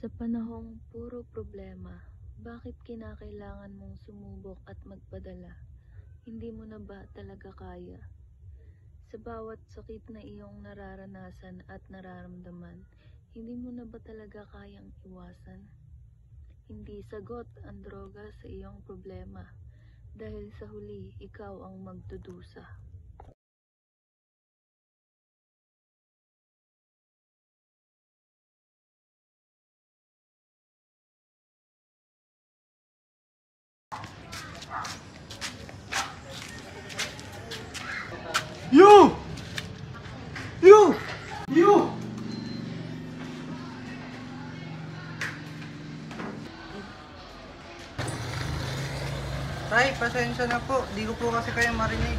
Sa panahong puro problema, bakit kinakailangan mong sumubok at magpadala? Hindi mo na ba talaga kaya? Sa bawat sakit na iyong nararanasan at nararamdaman, hindi mo na ba talaga kayang iwasan? Hindi sagot ang droga sa iyong problema, dahil sa huli ikaw ang magdudusa. You! You! You! Tay, pasensya na po. Di ko po kasi kayo marinig.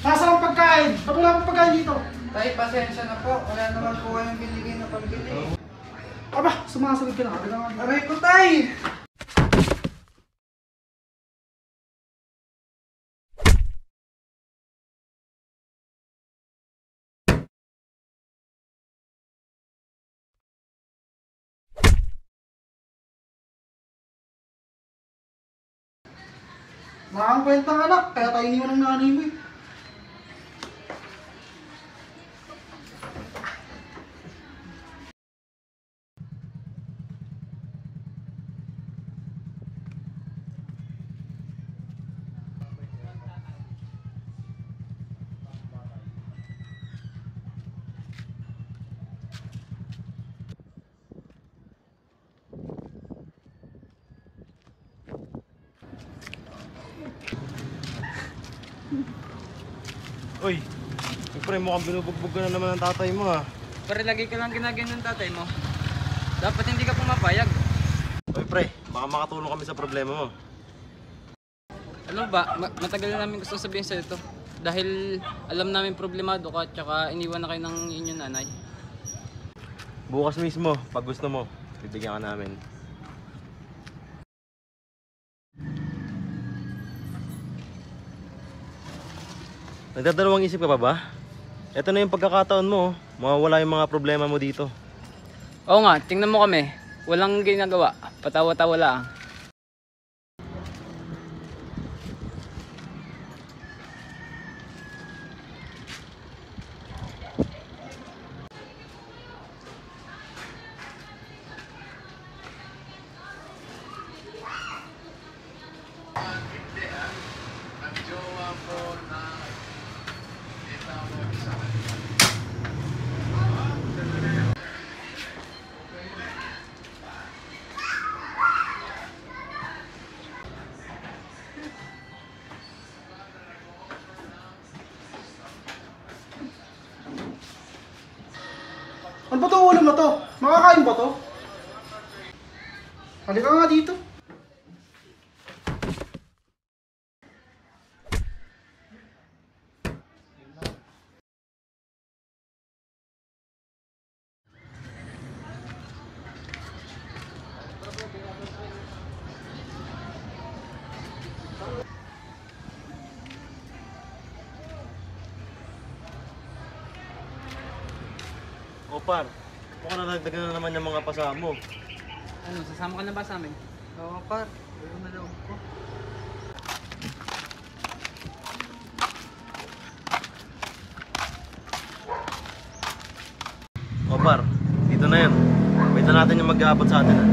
Nasaan ang pagkain? Ba't wala akong pagkain dito? Tay, pasensya na po. Wala naman po kayong binigay na pambili. Aba, sumasagot ka na. Aray ko, tay! Nakakakwentang anak, kaya tayo iniwan ng nanay mo eh. Uy, pre, mukhang binubugbog ka na naman ng tatay mo ha. Pare, lagi ka lang ginagyan ng tatay mo. Dapat hindi ka pumapayag. Uy pre, baka makatulong kami sa problema mo. Ano ba? Matagal na namin gusto sabihin sa ito. Dahil alam namin problemado ka, tsaka iniwan na kayo ng inyong nanay. Bukas mismo, pag gusto mo, bibigyan ka namin. Nagdadalawang isip ka pa ba? Ito na yung pagkakataon mo, mawawala yung mga problema mo dito. Oo nga, tingnan mo kami. Walang ginagawa. Patawa-tawa lang. Ano ba itong ulam na to? Makakain ba to? Halika nga dito. O par, mukhang nadagdagan na naman yung mga pasama mo. Ano, sasama ka na ba sa amin? Oo, par. Ayaw na loob ko. O par, dito na yun. Wait na natin yung mag-aabot sa atin ha.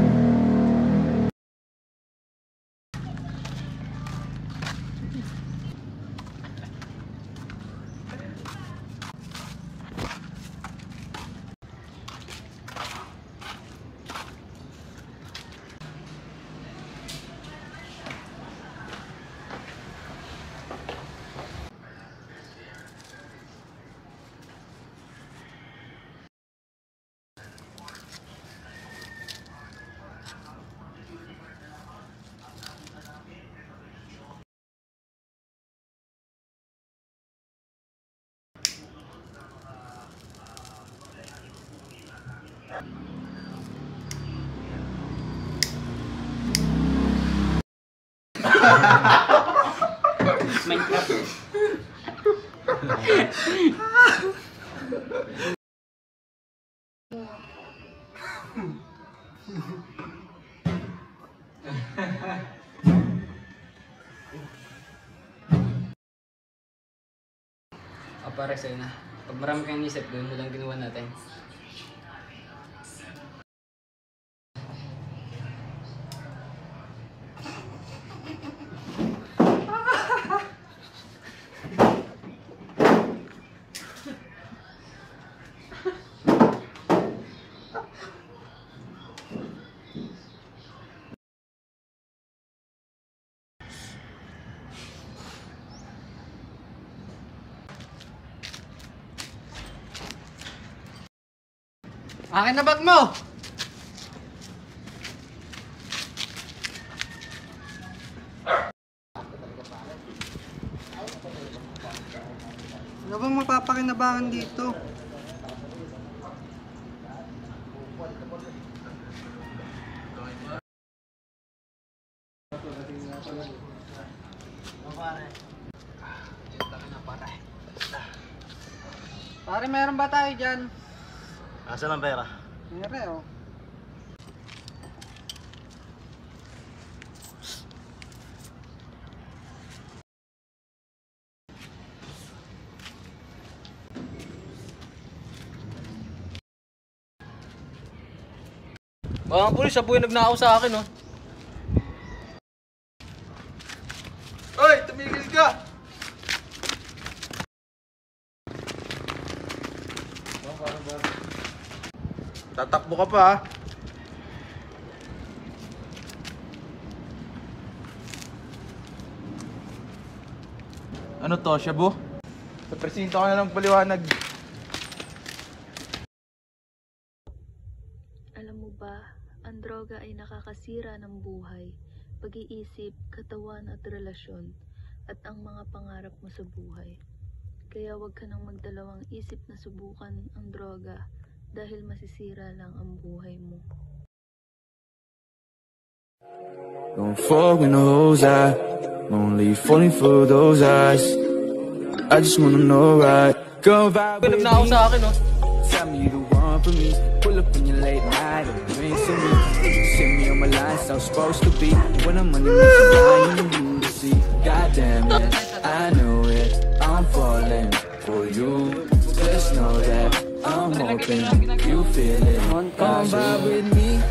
Minecraft. Para sa'yo na. Pag marami kang isip, gawin mo lang ginawa natin. Akin na bag mo! Ano bang mapapakinabangan dito? Pare, meron ba tayo dyan? Asan ang pera? Meron, oh. Mga pulis, siya po yung nagnakaw sa akin, oh. Hoy, tumigil ka! Tatakbo ka pa, ha? Ano to, Shabu? Sa presinto ka na lang paliwanag. Alam mo ba, ang droga ay nakakasira ng buhay, pag-iisip, katawan at relasyon, at ang mga pangarap mo sa buhay. Kaya huwag ka nang magdalawang isip na subukan ang droga dahil masisira lang ang buhay mo. Don't fall when the holes out. Only falling for those eyes. I just wanna know right. Go vibe with me. Sa akin, oh. Tell me you the one for me. Pull up in your late night and drink to me. Send me on my lines, I'm supposed to be. When I'm on the mission, lying in you to see. Goddamn it, I know it. I'm falling for you. Just know that I'm hoping you feel it. Come vibe with me.